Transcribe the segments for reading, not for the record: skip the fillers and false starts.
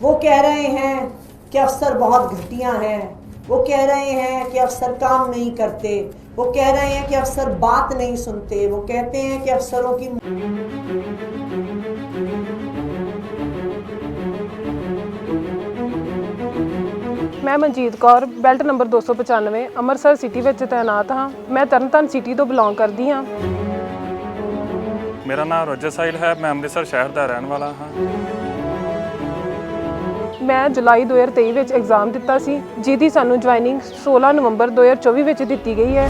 वो कह रहे हैं कि अफसर बहुत घटिया हैं, वो कह रहे हैं कि अफसर काम नहीं करते, वो कह रहे हैं कि अफसर बात नहीं सुनते, वो कहते हैं कि अफसरों की मैं Manjeet Kaur belt number 295 Amritsar city ਵਿੱਚ ਤੈਨਾਤ ਹਾਂ। ਮੈਂ ਤਰਨਤਾਰਨ ਸਿਟੀ ਤੋਂ ਬਿਲੋਂਗ ਕਰਦੀ ਹਾਂ। ਮੇਰਾ ਨਾਮ ਰੋਜਰ ਸਾਹਿਲ ਹੈ। ਮੈਂ ਅੰਮ੍ਰਿਤਸਰ ਸ਼ਹਿਰ ਦਾ ਰਹਿਣ ਵਾਲਾ ਹਾਂ। ਮੈਂ ਜੁਲਾਈ 2023 ਵਿੱਚ ਐਗਜ਼ਾਮ ਦਿੱਤਾ ਸੀ, ਜਿਹਦੀ ਸਾਨੂੰ ਜੁਆਇਨਿੰਗ 16 ਨਵੰਬਰ 2024 ਵਿੱਚ ਦਿੱਤੀ ਗਈ ਹੈ।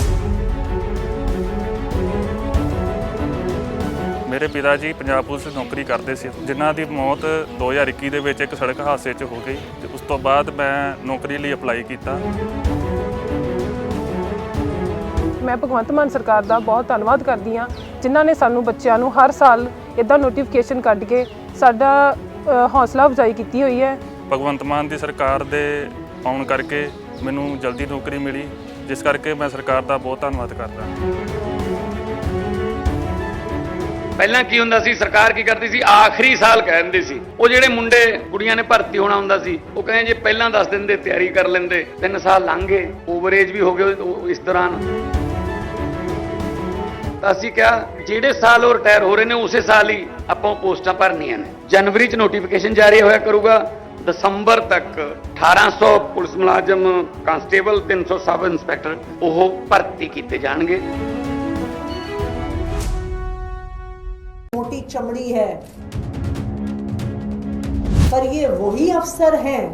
ਮੇਰੇ ਪਿਤਾ ਜੀ ਪੰਜਾਬ ਪੁਲਿਸ ਵਿੱਚ ਨੌਕਰੀ ਕਰਦੇ ਸੀ, ਜਿਨ੍ਹਾਂ ਦੀ ਮੌਤ 2021 ਦੇ ਵਿੱਚ ਇੱਕ ਸੜਕ ਹਾਦਸੇ 'ਚ ਹੋ ਗਈ ਤੇ ਉਸ ਤੋਂ ਬਾਅਦ ਮੈਂ ਨੌਕਰੀ ਲਈ ਅਪਲਾਈ ਕੀਤਾ। ਮੈਂ ਭਗਵੰਤ ਮਾਨ ਸਰਕਾਰ ਦਾ ਬਹੁਤ ਧੰਨਵਾਦ ਕਰਦੀ ਹਾਂ, ਜਿਨ੍ਹਾਂ ਨੇ ਸਾਨੂੰ ਬੱਚਿਆਂ ਨੂੰ ਹਰ ਸਾਲ ਇੱਦਾਂ ਨੋਟੀਫਿਕੇਸ਼ਨ ਕੱਢ ਕੇ ਸਾਡਾ ਹੌਸਲਾ ਅਫਜ਼ਾਈ ਕੀਤੀ ਹੋਈ ਹੈ। ਭਗਵੰਤ ਮਾਨ ਦੀ ਸਰਕਾਰ ਦੇ ਆਉਣ ਕਰਕੇ ਮੈਨੂੰ ਜਲਦੀ ਨੌਕਰੀ ਮਿਲੀ, ਜਿਸ ਕਰਕੇ ਮੈਂ ਸਰਕਾਰ ਦਾ ਬਹੁਤ ਧੰਨਵਾਦ ਕਰਦਾ। ਪਹਿਲਾਂ ਕੀ ਹੁੰਦਾ ਸੀ, ਸਰਕਾਰ ਕੀ ਕਰਦੀ ਸੀ, ਆਖਰੀ ਸਾਲ ਕਹਿ ਦਿੰਦੀ ਸੀ। ਉਹ ਜਿਹੜੇ ਮੁੰਡੇ ਕੁੜੀਆਂ ਨੇ ਭਰਤੀ ਹੋਣਾ ਹੁੰਦਾ ਸੀ, ਉਹ ਕਹਿੰਦੇ ਜੇ ਪਹਿਲਾਂ ਦੱਸ ਦਿੰਦੇ ਤਿਆਰੀ ਕਰ ਲੈਂਦੇ। 3 ਸਾਲ ਲੰਘ ਗਏ, ਓਵਰਏਜ ਵੀ ਹੋ ਗਏ ਇਸ ਦੌਰਾਨ। ਤਾਂ ਅਸੀਂ ਕਿਹਾ ਜਿਹੜੇ ਸਾਲ ਉਹ ਰਿਟਾਇਰ ਹੋ ਰਹੇ ਨੇ ਉਸੇ ਸਾਲ ਹੀ ਆਪਾਂ ਪੋਸਟਾਂ ਭਰਨੀਆਂ ਨੇ। ਜਨਵਰੀ 'ਚ ਨੋਟੀਫਿਕੇਸ਼ਨ ਜਾਰੀ ਹੋਇਆ ਕਰੂਗਾ, ਦਸੰਬਰ ਤੱਕ 1800 ਪੁਲਿਸ ਮੁਲਾਜ਼ਮ, ਕਾਂਸਟੇਬਲ, 300 ਸਬ ਇੰਸਪੈਕਟਰ ਉਹ ਭਰਤੀ ਕੀਤੇ ਜਾਣਗੇ। मोटी चमड़ी है, पर ये वही अफसर हैं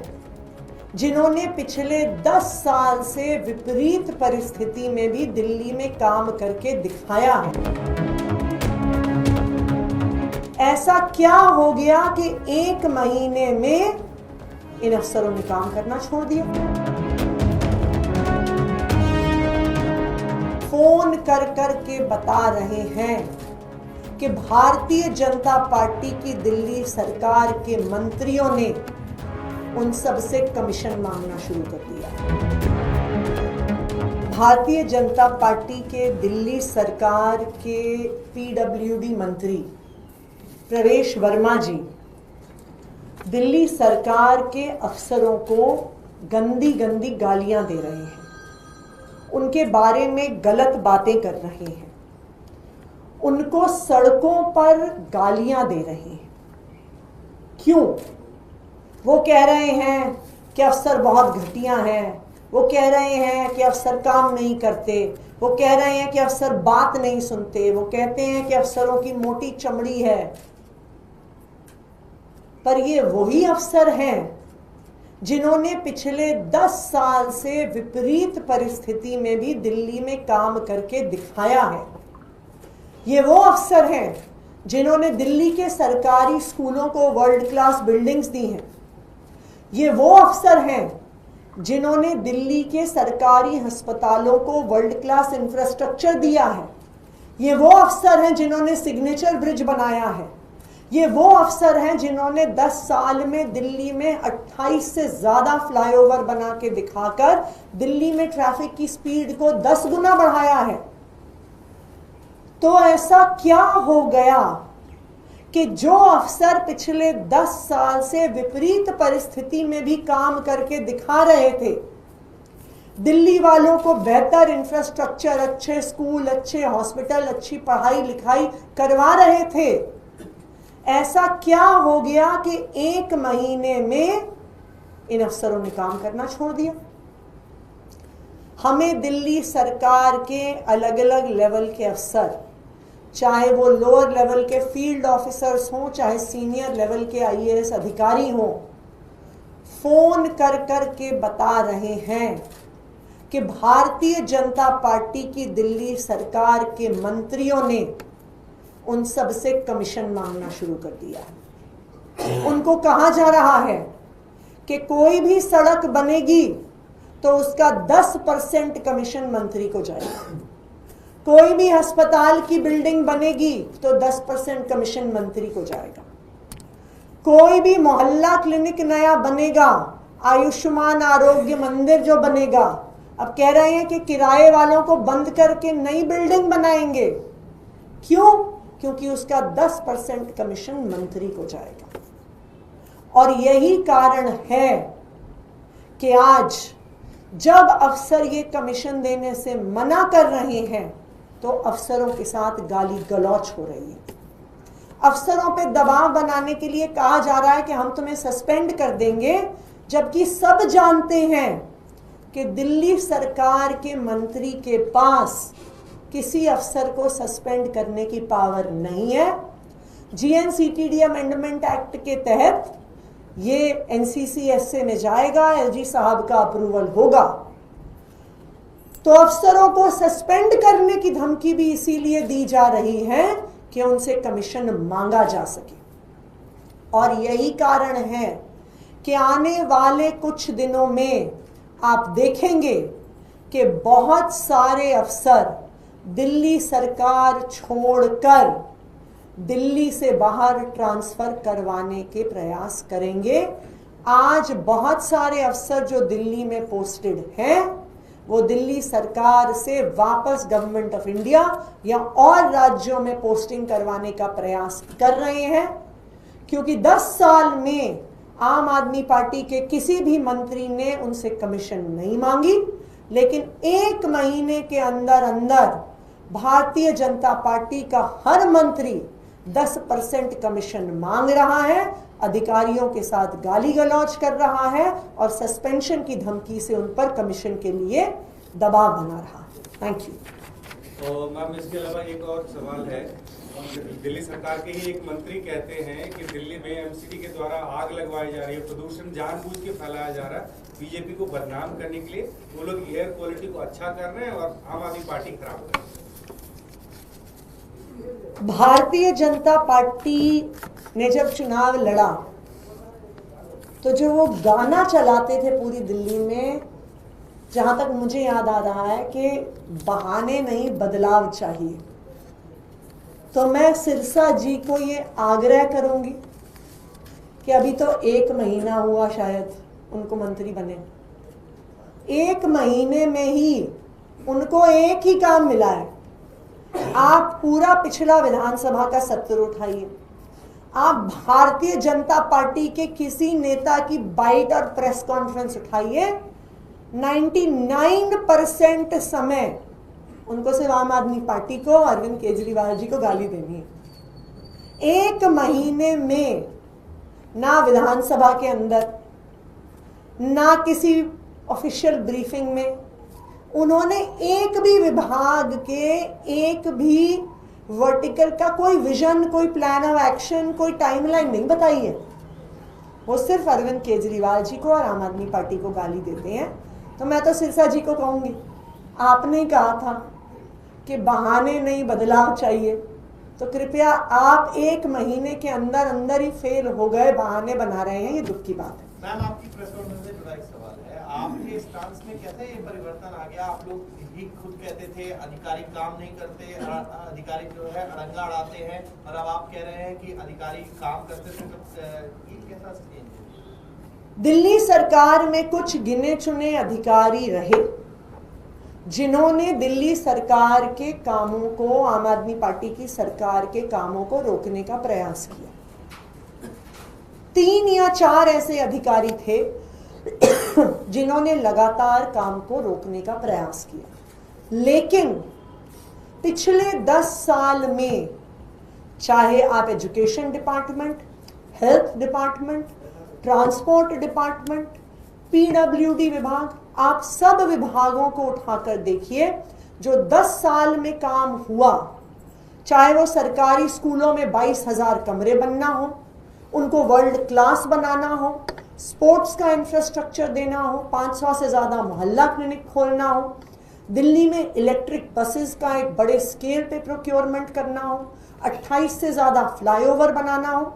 जिन्होंने पिछले 10 साल से विपरीत परिस्थिति में भी दिल्ली में काम करके दिखाया है। ऐसा क्या हो गया कि 1 महीने में इन अफसरों ने काम करना छोड़ दिया? फोन कर कर के बता रहे हैं कि भारतीय जनता पार्टी की दिल्ली सरकार के मंत्रियों ने उन सब से कमीशन मांगना शुरू कर दिया। भारतीय जनता पार्टी के दिल्ली सरकार के पीडब्ल्यूडी मंत्री प्रवेश वर्मा जी दिल्ली सरकार के अफसरों को गंदी गंदी गालियां दे रहे हैं, उनके बारे में गलत बातें कर रहे हैं, उनको सड़कों पर गालियां दे रहे हैं। क्यों? वो कह रहे हैं कि अफसर बहुत घटिया हैं, वो कह रहे हैं कि अफसर काम नहीं करते, वो कह रहे हैं कि अफसर बात नहीं सुनते, वो कहते हैं कि अफसरों की मोटी चमड़ी है। पर ये वही अफसर हैं जिन्होंने पिछले 10 साल से विपरीत परिस्थिति में भी दिल्ली में काम करके दिखाया है। ये वो अफसर हैं जिन्होंने दिल्ली के सरकारी स्कूलों को वर्ल्ड क्लास बिल्डिंग्स दी हैं। ये वो अफसर हैं जिन्होंने दिल्ली के सरकारी अस्पतालों को वर्ल्ड क्लास इंफ्रास्ट्रक्चर दिया है। ये वो अफसर हैं जिन्होंने सिग्नेचर ब्रिज बनाया है। ये वो अफसर हैं जिन्होंने 10 साल में दिल्ली में 28 से ज़्यादा फ्लाईओवर बना के दिखाकर दिल्ली में ट्रैफिक की स्पीड को 10 गुना बढ़ाया है। तो ऐसा क्या हो गया कि जो अफसर पिछले 10 साल से विपरीत परिस्थिति में भी काम करके दिखा रहे थे, दिल्ली वालों को बेहतर इंफ्रास्ट्रक्चर, अच्छे स्कूल, अच्छे हॉस्पिटल, अच्छी पढ़ाई लिखाई करवा रहे थे, ऐसा क्या हो गया कि 1 महीने में इन अफसरों ने काम करना छोड़ दिया? हमें दिल्ली सरकार के अलग अलग लेवल के अफसर, चाहे वो लोअर लेवल के फील्ड ऑफिसर्स हों, चाहे सीनियर लेवल के आईएएस अधिकारी हों, फोन कर कर के बता रहे हैं कि भारतीय जनता पार्टी की दिल्ली सरकार के मंत्रियों ने उन सब से कमीशन मांगना शुरू कर दिया। उनको कहा जा रहा है कि कोई भी सड़क बनेगी तो उसका 10% कमीशन मंत्री को जाएगा, कोई भी अस्पताल की बिल्डिंग बनेगी तो 10% कमीशन मंत्री को जाएगा, कोई भी मोहल्ला क्लिनिक नया बनेगा, आयुष्मान आरोग्य मंदिर जो बनेगा, अब कह रहे हैं कि किराए वालों को बंद करके नई बिल्डिंग बनाएंगे। क्यों? क्योंकि उसका 10% कमीशन मंत्री को जाएगा। और यही कारण है कि आज जब अफसर ये कमीशन देने से मना कर रहे हैं तो अफसरों के साथ गाली गलौच हो रही है। अफसरों पे दबाव बनाने के लिए कहा जा रहा है कि हम तुम्हें सस्पेंड कर देंगे, जबकि सब जानते हैं कि दिल्ली सरकार के मंत्री के पास किसी अफसर को सस्पेंड करने की पावर नहीं है। GNCTD अमेंडमेंट एक्ट के तहत ये NCCSA में जाएगा, LG साहब का अप्रूवल होगा। तो अफसरों को सस्पेंड करने की धमकी भी इसीलिए दी जा रही है कि उनसे कमीशन मांगा जा सके। और यही कारण है कि आने वाले कुछ दिनों में आप देखेंगे कि बहुत सारे अफसर दिल्ली सरकार छोड़कर दिल्ली से बाहर ट्रांसफर करवाने के प्रयास करेंगे। आज बहुत सारे अफसर जो दिल्ली में पोस्टेड हैं वो दिल्ली सरकार से वापस गवर्नमेंट ऑफ इंडिया या और राज्यों में पोस्टिंग करवाने का प्रयास कर रहे हैं, क्योंकि 10 साल में आम आदमी पार्टी के किसी भी मंत्री ने उनसे कमीशन नहीं मांगी, लेकिन 1 महीने के अंदर अंदर भारतीय जनता पार्टी का हर मंत्री 10% कमीशन मांग रहा है, अधिकारियों के साथ गाली गलौज कर रहा है और सस्पेंशन की धमकी से उन पर कमीशन के लिए दबाव बना रहा है। Thank you. तो मैम, इसके अलावा एक और सवाल है। दिल्ली सरकार के ही एक मंत्री कहते हैं कि दिल्ली में MCD के द्वारा आग लगवाई जा रही है, प्रदूषण जानबूझ के फैलाया जा रहा है बीजेपी को बदनाम करने के लिए। वो लोग एयर क्वालिटी को अच्छा कर रहे हैं और आम आदमी पार्टी खराब कर रही है। भारतीय जनता पार्टी ने जब चुनाव लड़ा तो जो वो गाना चलाते थे पूरी दिल्ली में, जहां तक मुझे याद आ रहा है कि बहाने नहीं बदलाव चाहिए, तो मैं सिरसा जी को ये आग्रह करूंगी कि अभी तो 1 महीना हुआ शायद उनको मंत्री बने, 1 महीने में ही उनको एक ही काम मिला है। आप पूरा पिछला विधानसभा का सत्र उठाइए, आप भारतीय जनता पार्टी के किसी नेता की बाइट और प्रेस कॉन्फ्रेंस उठाइए, 99% समय उनको सिर्फ आम आदमी पार्टी को, अरविंद केजरीवाल जी को गाली देनी है। 1 महीने में ना विधानसभा के अंदर ना किसी ऑफिशियल ब्रीफिंग में उन्होंने एक भी विभाग के एक भी वर्टिकल का कोई विजन, कोई प्लान ऑफ एक्शन, कोई टाइमलाइन नहीं बताई है। वो सिर्फ अरविंद केजरीवाल जी को और आम आदमी पार्टी को गाली देते हैं। तो मैं तो सिरसा जी को कहूंगी, आपने कहा था कि बहाने नहीं बदलाव चाहिए, तो कृपया आप 1 महीने के अंदर अंदर ही फेल हो गए, बहाने बना रहे हैं, ये दुख की बात है। मैम, आपकी प्रेस कॉन्फ्रेंस से जुड़ा एक सवाल है। आपके स्टांस में कैसे ये परिवर्तन आ गया? आप लोग ही खुद कहते थे अधिकारी काम नहीं करते, अधिकारी जो है अड़ंगा अड़ाते हैं, और अब आप कह रहे हैं कि अधिकारी काम करते थे, तो ये कैसा चेंज है? दिल्ली सरकार में कुछ गिने चुने अधिकारी रहे जिन्होंने दिल्ली सरकार के कामों को, आम आदमी पार्टी की सरकार के कामों को रोकने का प्रयास किया। 3 या 4 ऐसे अधिकारी थे जिन्होंने लगातार काम को रोकने का प्रयास किया, लेकिन पिछले 10 साल में चाहे आप education department, health department, transport department, PWD विभाग, आप सब विभागों को उठाकर देखिए जो 10 साल में काम हुआ, चाहे वो सरकारी स्कूलों में 22,000 कमरे बनना हो, उनको वर्ल्ड क्लास बनाना हो, स्पोर्ट्स का इंफ्रास्ट्रक्चर देना हो, 500 से ज़्यादा मोहल्ला क्लिनिक खोलना हो, दिल्ली में इलेक्ट्रिक बसेस का एक बड़े स्केल पे प्रोक्योरमेंट करना हो, 28 से ज़्यादा फ्लाईओवर बनाना हो,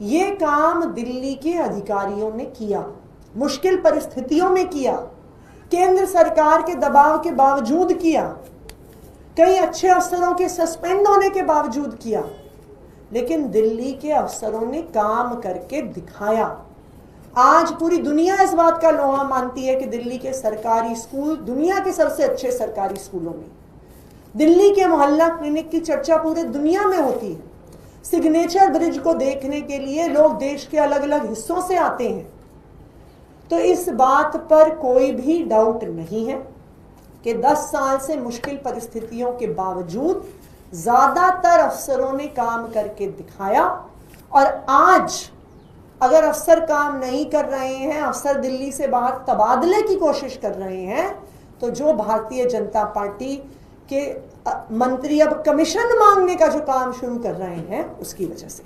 ये काम दिल्ली के अधिकारियों ने किया, मुश्किल परिस्थितियों में किया, केंद्र सरकार के दबाव के बावजूद किया, कई अच्छे अफसरों के सस्पेंड होने के बावजूद किया, लेकिन दिल्ली के अफसरों ने काम करके दिखाया। आज पूरी दुनिया इस बात का लोहा मानती है कि दिल्ली के सरकारी स्कूल दुनिया के सबसे अच्छे सरकारी स्कूलों में, दिल्ली के मोहल्ला क्लिनिक की चर्चा पूरे दुनिया में होती है। सिग्नेचर ब्रिज को देखने के लिए लोग देश के अलग अलग हिस्सों से आते हैं। तो इस बात पर कोई भी डाउट नहीं है कि 10 साल से मुश्किल परिस्थितियों के बावजूद ज्यादातर अफसरों ने काम करके दिखाया। और आज अगर अफसर काम नहीं कर रहे हैं, अफसर दिल्ली से बाहर तबादले की कोशिश कर रहे हैं, तो जो भारतीय जनता पार्टी के मंत्री अब कमीशन मांगने का जो काम शुरू कर रहे हैं उसकी वजह से।